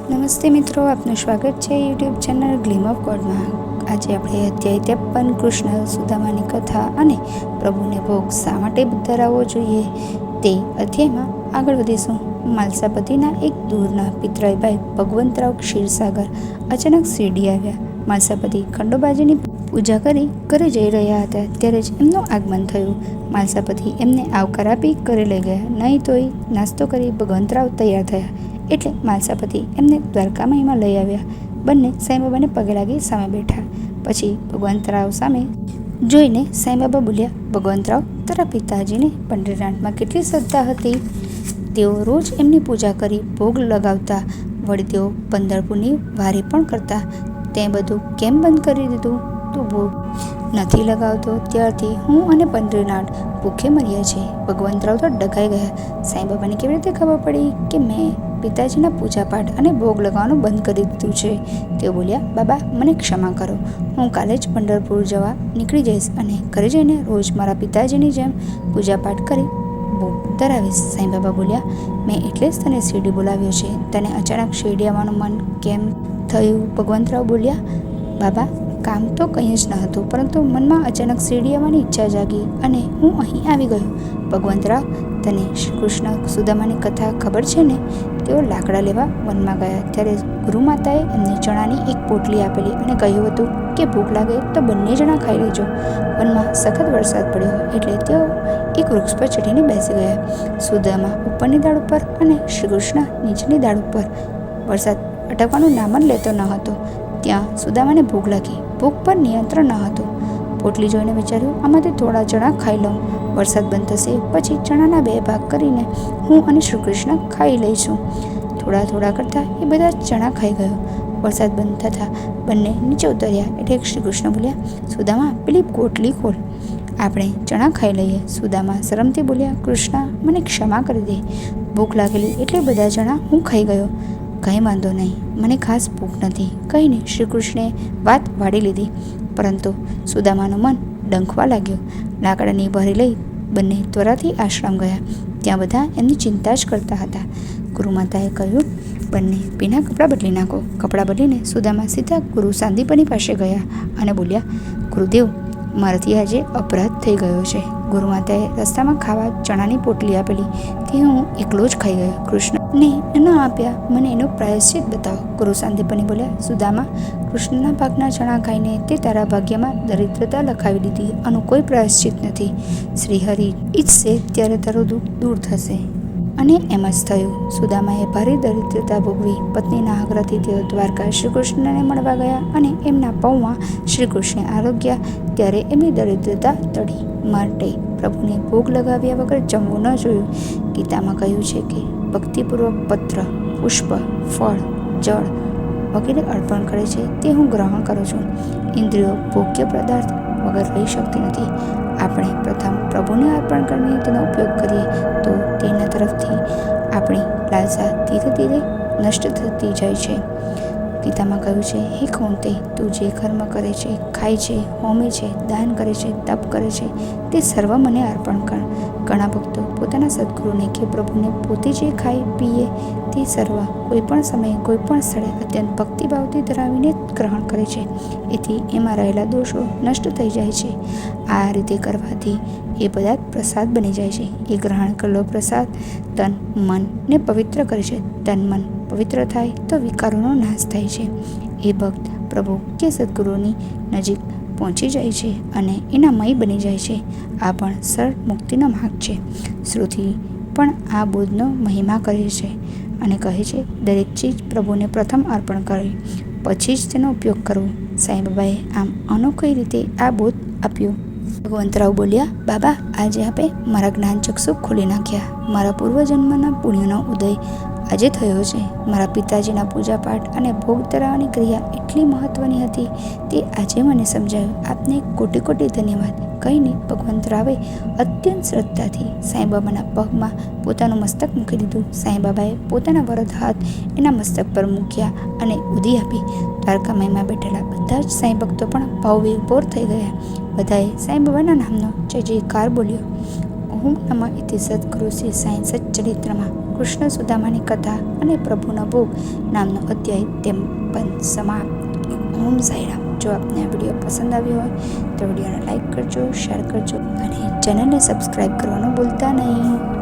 નમસ્તે મિત્રો, આપનું સ્વાગત છે યુટ્યુબ ચેનલ ગ્લીમ ઓફ ગોડમાં। આજે આપણે અધ્યાય 53 કૃષ્ણ સુદામાની કથા અને પ્રભુને ભોગ શા માટે ધરાવવો જોઈએ તે અધ્યાયમાં આગળ વધીશું। માલસાપતિના એક દૂરના પિતરાઈ ભાઈ ભગવંતરાવ ક્ષીરસાગર અચાનક શિરડી આવ્યા। માલસાપતિ ખંડોબાજીની પૂજા કરી ઘરે જઈ રહ્યા હતા ત્યારે જ એમનું આગમન થયું। માલસાપતિ એમને આવકાર આપી ઘરે લઈ ગયા। નહીં તોય નાસ્તો કરી ભગવંતરાવ તૈયાર થયા એટલે માલસાપતિ એમને દ્વારકામાં લઈ આવ્યા। બંને સાંઈબાબાને પગે લાગી સામે બેઠા। પછી ભગવંતરાવ સામે જોઈને સાંઈબાબા બોલ્યા, ભગવંતરાવ, તારા પિતાજીને પંઢરીનાથમાં કેટલી શ્રદ્ધા હતી। તેઓ રોજ એમની પૂજા કરી ભોગ લગાવતા, વળી તેઓ પંઢરપુરની વારી પણ કરતા। તે બધું કેમ બંધ કરી દીધું? તું ભોગ નથી લગાવતો ત્યારથી હું અને પંઢરીનાથ ભૂખે મર્યા છીએ। ભગવંતરાવ તો ડઘાઈ ગયા। સાંઈબાબાને કેવી રીતે ખબર પડી કે મેં પિતાજીના પૂજાપાઠ અને ભોગ લગાવવાનું બંધ કરી દીધું છે? તેઓ બોલ્યા, બાબા, મને ક્ષમા કરો। હું કાલે જ પંઢરપુર જવા નીકળી જઈશ અને ઘરે જઈને રોજ મારા પિતાજીની જેમ પૂજાપાઠ કરી ભોગ ધરાવીશ। સાંઈબાબા બોલ્યા, મેં એટલે જ તને શિરડી બોલાવ્યો છે। તને અચાનક શિરડી આવવાનું મન કેમ થયું? ભગવંતરાવ બોલ્યા, બાબા, કામ તો કંઈ જ ન હતું, પરંતુ મનમાં અચાનક શિરડી આવવાની ઈચ્છા જાગી અને હું અહીં આવી ગયો। ભગવંતરાવ, તને શ્રી કૃષ્ણ સુદામાની કથા ખબર છે ને? તેઓ લાકડા લેવા વનમાં ગયા ત્યારે ગુરુમાતાએ એમને ચણાની એક પોટલી આપેલી અને કહ્યું હતું કે ભૂખ લાગે તો બંને જણા ખાઈ લેજો। વનમાં સખત વરસાદ પડ્યો એટલે તેઓ એક વૃક્ષ પર ચઢીને બેસી ગયા। સુદામા ઉપરની ડાળ ઉપર અને શ્રી કૃષ્ણ નીચેની ડાળ ઉપર। વરસાદ અટકવાનું નામ જ લેતો ન હતો। ત્યાં સુદામાને ભૂખ લાગી। ભૂખ પર નિયંત્રણ ન હતું। પોટલી જોઈને વિચાર્યું, આમાંથી થોડા ચણા ખાઈ લઉં। વરસાદ બંધ થશે પછી ચણાના 2 ભાગ કરીને હું અને શ્રી કૃષ્ણ ખાઈ લઈશું। થોડા થોડા કરતાં એ બધા ચણા ખાઈ ગયો। વરસાદ બંધ થતાં બંને નીચે ઉતર્યા એટલે શ્રી કૃષ્ણ બોલ્યા, સુદામા, પેલી પોટલી ખોલ, આપણે ચણા ખાઈ લઈએ। સુદામા શરમથી બોલ્યા, કૃષ્ણ, મને ક્ષમા કરી દે। ભૂખ લાગેલી એટલે બધા ચણા હું ખાઈ ગયો। કંઈ વાંધો નહીં, મને ખાસ ભૂખ નથી કહીને શ્રી કૃષ્ણે વાત વાળી લીધી। પરંતુ સુદામાનું મન ડંખવા લાગ્યું। લાકડાની ભરી લઈ બંને ત્વરાથી આશ્રમ ગયા। ત્યાં બધા એમની ચિંતા જ કરતા હતા। ગુરુમાતાએ કહ્યું, બંને ભીના કપડાં બદલી નાખો। કપડાં બદલીને સુદામા સીધા ગુરુ સાંદીપની પાસે ગયા અને બોલ્યા, ગુરુદેવ, મારાથી આજે અપરાધ થઈ ગયો છે। ગુરુમાતાએ રસ્તામાં ખાવા ચણાની પોટલી આપેલી, તે હું એકલો જ ખાઈ ગયો। કૃષ્ણને ન આપ્યા, મને એનો પ્રાયશ્ચિત બતાવો। ગુરુ સાંદીપની બોલ્યા, સુદામા, કૃષ્ણના ભાગના ચણા ખાઈને તે તારા ભાગ્યમાં દરિદ્રતા લખાવી દીધી, આનું કોઈ પ્રાયશ્ચિત નથી। શ્રી હરિ ઈચ્છશે ત્યારે તારું દુઃખ દૂર થશે। અને એમ જ થયું। સુદામાએ ભારે દરિદ્રતા ભોગવી। પત્નીના આગ્રહથી તેઓ દ્વારકા શ્રી કૃષ્ણને મળવા ગયા અને એમના પૌમાં શ્રી કૃષ્ણ આરોગ્યા ત્યારે એમની દરિદ્રતા ટળી। માટે પ્રભુને ભોગ લગાવ્યા વગર જમવું ન જોયું। ગીતામાં કહ્યું છે કે ભક્તિપૂર્વક પત્ર, પુષ્પ, ફળ, જળ વગેરે અર્પણ કરે છે તે હું ગ્રહણ કરું છું। ઇન્દ્રિયો ભોગ્ય પદાર્થ વગર રહી શકતી નથી। આપણે પ્રથમ પ્રભુને અર્પણ કરીને તેનો ઉપયોગ કરીએ તો તેના તરફથી આપણી લાલસા ધીરે ધીરે નષ્ટ થતી જાય છે। ગીતામાં કહ્યું છે, હે કૌંતે, તું જે કર્મ કરે છે, ખાય છે, હોમે છે, દાન કરે છે, તપ કરે છે, તે સર્વ મને અર્પણ કર। ઘણા ભક્તો પોતાના સદગુરુને કે પ્રભુને પોતે જે ખાય પીએ તે સર્વ કોઈપણ સમયે કોઈપણ સ્થળે અત્યંત ભક્તિભાવથી ધરાવીને ગ્રહણ કરે છે। એથી એમાં રહેલા દોષો નષ્ટ થઈ જાય છે। આ રીતે કરવાથી એ પદાર્થ પ્રસાદ બની જાય છે। એ ગ્રહણ કરેલો પ્રસાદ તન મનને પવિત્ર કરે છે। તન મન પવિત્ર થાય તો વિકારોનો નાશ થાય છે। એ ભક્ત પ્રભુ કે સદગુરુની નજીક પહોંચી જાય છે અને એના મય બની જાય છે। આ પણ સરળ મુક્તિનો માર્ગ છે। શ્રુતિ પણ આ બોધનો મહિમા કરે છે અને કહે છે, દરેક ચીજ પ્રભુને પ્રથમ અર્પણ કરવી, પછી જ તેનો ઉપયોગ કરવો। સાંઈબાબાએ આમ અનોખી રીતે આ બોધ આપ્યો। ભગવંતરાવ બોલ્યા, બાબા, આજે આપે મારા જ્ઞાનચક્ષુ ખોલી નાખ્યા। મારા પૂર્વજન્મના પુણ્યનો ઉદય આજે થયો છે। મારા પિતાજીના પૂજાપાઠ અને ભોગ ધરાવવાની ક્રિયા એટલી મહત્વની હતી તે આજે મને સમજાયું। આપને કોટી કોટી ધન્યવાદ કહીને ભગવંતરાવે અત્યંત શ્રદ્ધાથી સાંઈબાબાના પગમાં પોતાનું મસ્તક મૂકી દીધું। સાંઈબાબાએ પોતાના વરદ હાથ એના મસ્તક પર મૂક્યા અને ઉધી આપી। દ્વારકામયમાં બેઠેલા બધા જ સાંઈ ભક્તો પણ ભાવવિભોર થઈ ગયા। બધાએ સાંઈબાબાના નામનો જય જયકાર બોલ્યો। ઓમ નમઃ ઇતિ સદગુરુ શ્રી સાંઈ સચ્ચરિત્રમાં। કૃષ્ણ સુદામાની કથા અને પ્રભુનો ભોગ નામનો અધ્યાય 53 સમાપ્ત. ઓમ સાંઈરામ. જો આપને આ વિડીયો પસંદ આવ્યો હોય તો વિડીયોને લાઈક કરજો, શેર કરજો અને ચેનલને સબસ્ક્રાઈબ કરવાનું ભૂલતા નહીં.